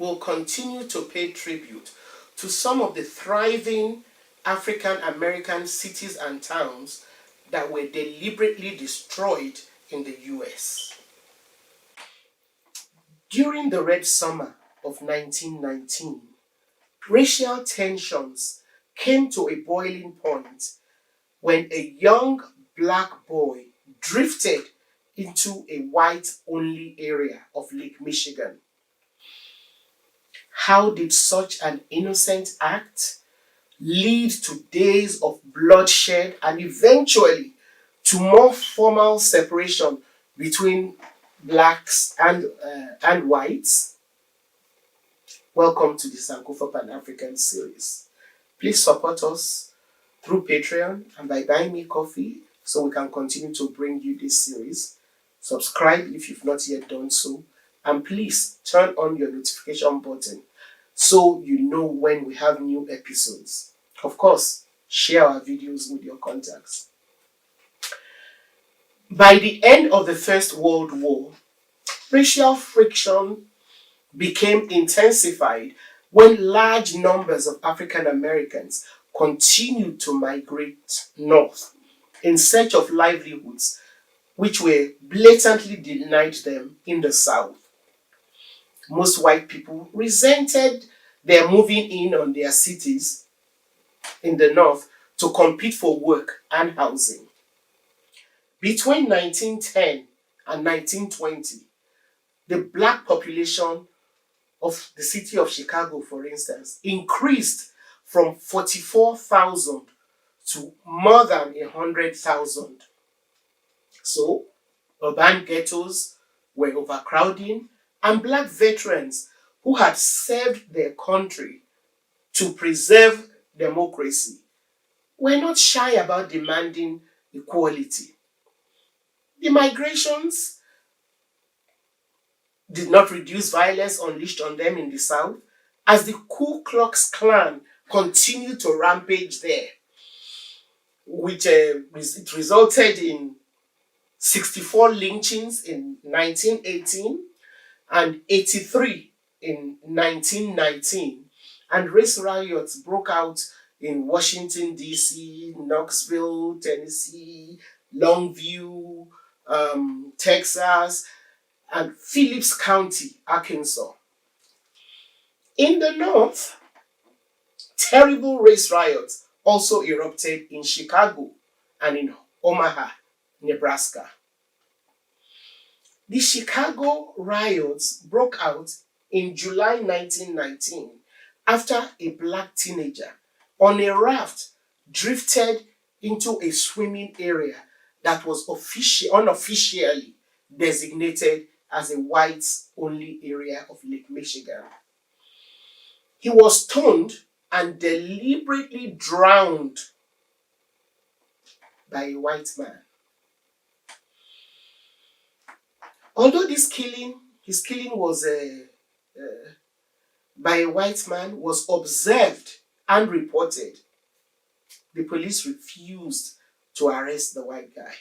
will continue to pay tribute to some of the thriving African American cities and towns that were deliberately destroyed in the US. During the Red Summer of 1919, racial tensions came to a boiling point when a young black boy drifted into a white-only area of Lake Michigan. How did such an innocent act lead to days of bloodshed and eventually to more formal separation between blacks and whites? Welcome to the Sankofa Pan-African series. Please support us through Patreon and by buying me coffee so we can continue to bring you this series. Subscribe if you've not yet done so, and please turn on your notification button so you know when we have new episodes. Of course, share our videos with your contacts. By the end of the First World War, racial friction became intensified when large numbers of African Americans continued to migrate north in search of livelihoods which were blatantly denied them in the South. Most white people resented their moving in on their cities in the North to compete for work and housing. Between 1910 and 1920, the black population of the city of Chicago, for instance, increased from 44,000 to more than 100,000. So, urban ghettos were overcrowding, and black veterans who had served their country to preserve democracy were not shy about demanding equality. The migrations did not reduce violence unleashed on them in the South, as the Ku Klux Klan continued to rampage there, which it resulted in 64 lynchings in 1918 and 83 in 1919, and race riots broke out in Washington, D.C., Knoxville, Tennessee, Longview, Texas, and Phillips County, Arkansas. In the North, terrible race riots also erupted in Chicago and in Omaha, Nebraska. The Chicago riots broke out in July 1919 after a black teenager on a raft drifted into a swimming area that was unofficially designated as a whites-only area of Lake Michigan. He was stoned and deliberately drowned by a white man. Although his killing was by a white man was observed and reported, the police refused to arrest the white guy.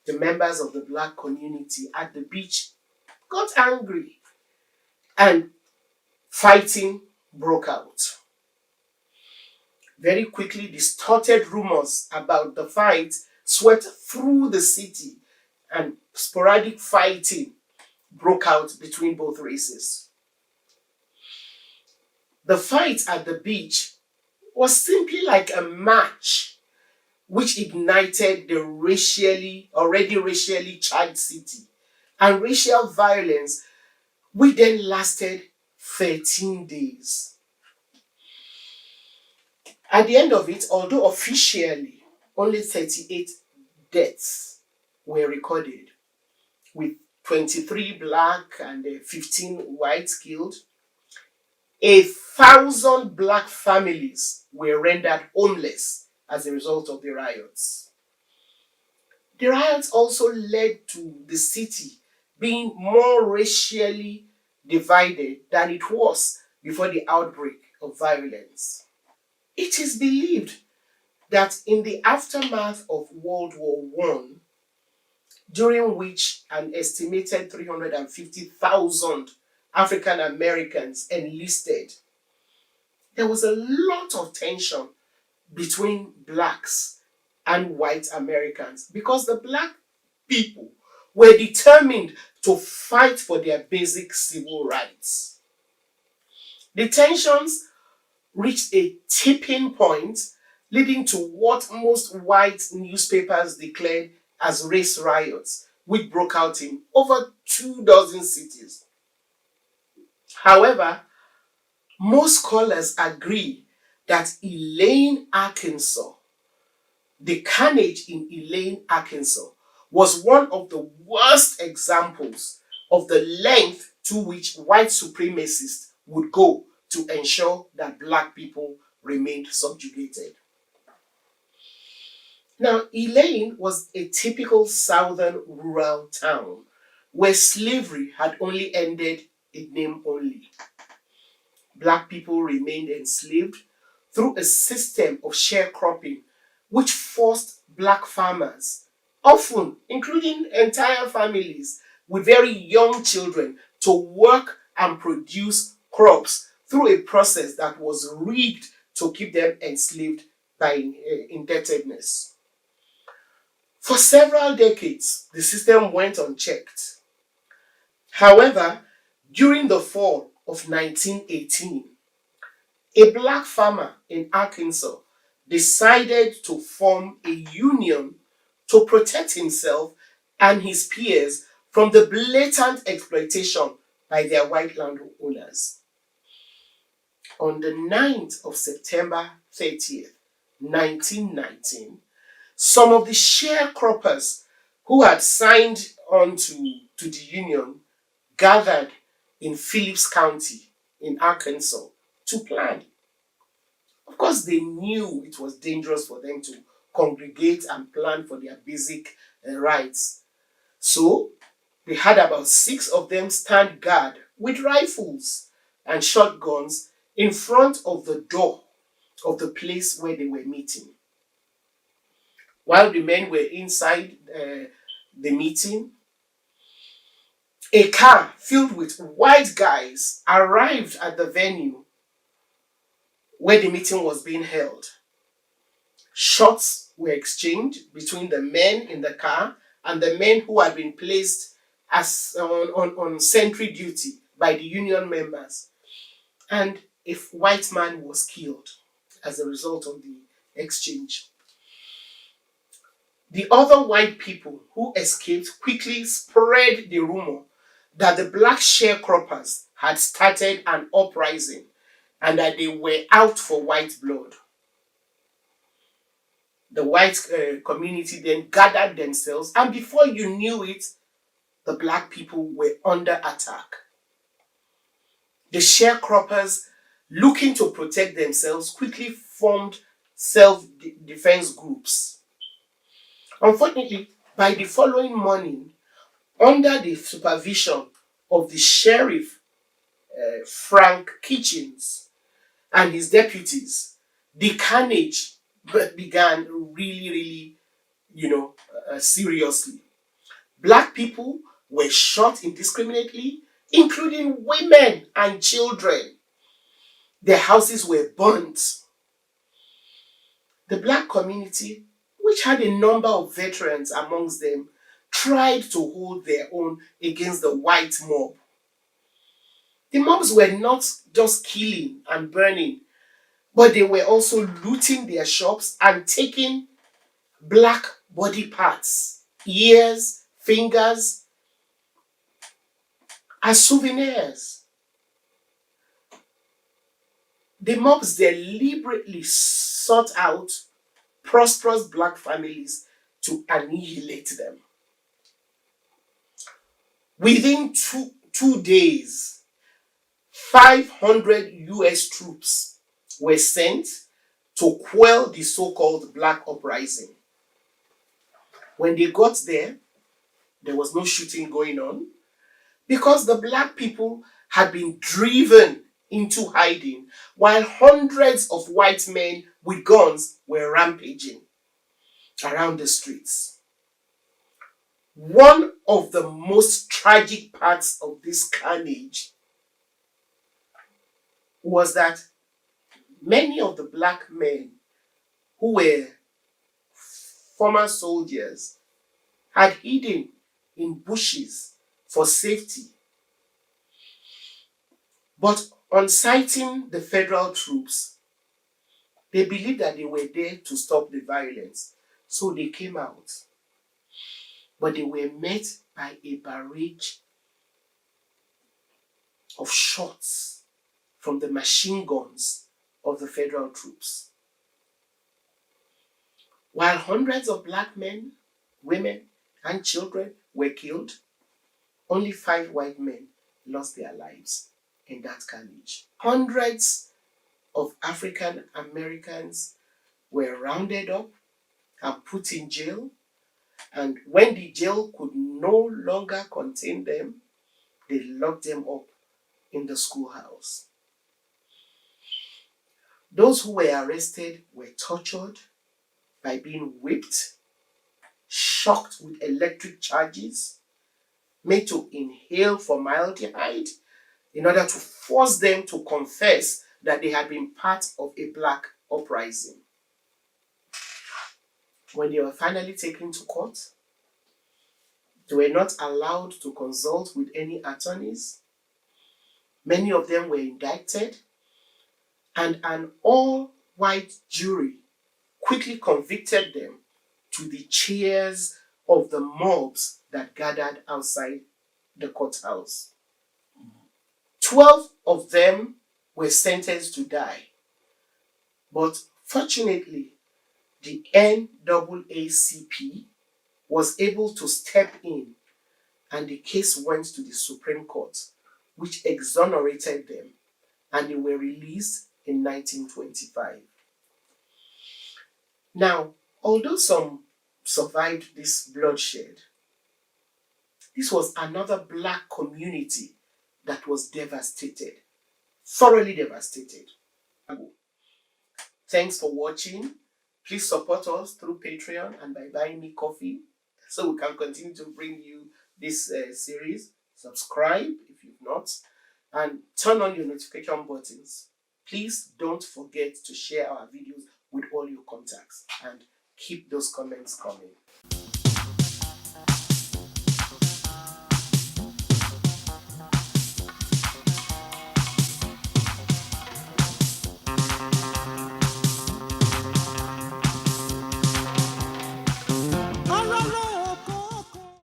The members of the black community at the beach got angry and fighting broke out. Very quickly, distorted rumors about the fight swept through the city, and sporadic fighting broke out between both races. The fight at the beach was simply like a match which ignited the already racially charged city, and racial violence which then lasted 13 days. At the end of it, although officially only 38 deaths were recorded, with 23 black and 15 white killed, 1,000 black families were rendered homeless as a result of the riots. The riots also led to the city being more racially divided than it was before the outbreak of violence. It is believed that in the aftermath of World War I, during which an estimated 350,000 African Americans enlisted, there was a lot of tension between blacks and white Americans because the black people were determined to fight for their basic civil rights. The tensions reached a tipping point, leading to what most white newspapers declared as race riots, which broke out in over 2 dozen cities. However, most scholars agree that the carnage in Elaine, Arkansas, was one of the worst examples of the length to which white supremacists would go to ensure that black people remained subjugated. Now, Elaine was a typical southern rural town where slavery had only ended in name only. Black people remained enslaved through a system of sharecropping, which forced black farmers, often including entire families with very young children, to work and produce crops through a process that was rigged to keep them enslaved by indebtedness. For several decades, the system went unchecked. However, during the fall of 1918, a black farmer in Arkansas decided to form a union to protect himself and his peers from the blatant exploitation by their white landowners. On the 9th of September 30th, 1919, some of the sharecroppers who had signed on to the union gathered in Phillips County in Arkansas to plan. Of course, they knew it was dangerous for them to congregate and plan for their basic rights. So, they had about 6 of them stand guard with rifles and shotguns in front of the door of the place where they were meeting. While the men were inside the meeting, a car filled with white guys arrived at the venue where the meeting was being held. Shots were exchanged between the men in the car and the men who had been placed as on sentry duty by the union members. And a white man was killed as a result of the exchange. The other white people who escaped quickly spread the rumor that the black sharecroppers had started an uprising and that they were out for white blood. The white community then gathered themselves, and before you knew it, the black people were under attack. The sharecroppers, looking to protect themselves, quickly formed self-defense groups. Unfortunately, by the following morning, under the supervision of the sheriff, Frank Kitchens, and his deputies, the carnage began really, seriously. Black people were shot indiscriminately, including women and children. Their houses were burnt. The black community, which had a number of veterans amongst them, tried to hold their own against the white mob. The mobs were not just killing and burning, but they were also looting their shops and taking black body parts, ears, fingers, as souvenirs. The mobs deliberately sought out prosperous black families to annihilate them. Within two days, 500 US troops were sent to quell the so-called black uprising. When they got there was no shooting going on because the black people had been driven into hiding while hundreds of white men with guns were rampaging around the streets. One of the most tragic parts of this carnage was that many of the black men who were former soldiers had hidden in bushes for safety. But on sighting the federal troops, they believed that they were there to stop the violence. So they came out. But they were met by a barrage of shots from the machine guns of the federal troops. While hundreds of black men, women, and children were killed, only 5 white men lost their lives in that carnage. Hundreds of African Americans were rounded up and put in jail, and when the jail could no longer contain them, they locked them up in the schoolhouse. Those who were arrested were tortured by being whipped, shocked with electric charges, made to inhale formaldehyde in order to force them to confess that they had been part of a black uprising. When they were finally taken to court, they were not allowed to consult with any attorneys. Many of them were indicted, and an all-white jury quickly convicted them to the cheers of the mobs that gathered outside the courthouse. 12 of them were sentenced to die, but fortunately, the NAACP was able to step in, and the case went to the Supreme Court, which exonerated them, and they were released in 1925. Now, although some survived this bloodshed, this was another black community that was devastated, thoroughly devastated. Thanks for watching. Please support us through Patreon and by buying me coffee so we can continue to bring you this series. Subscribe if you've not, and turn on your notification buttons. Please don't forget to share our videos with all your contacts and keep those comments coming.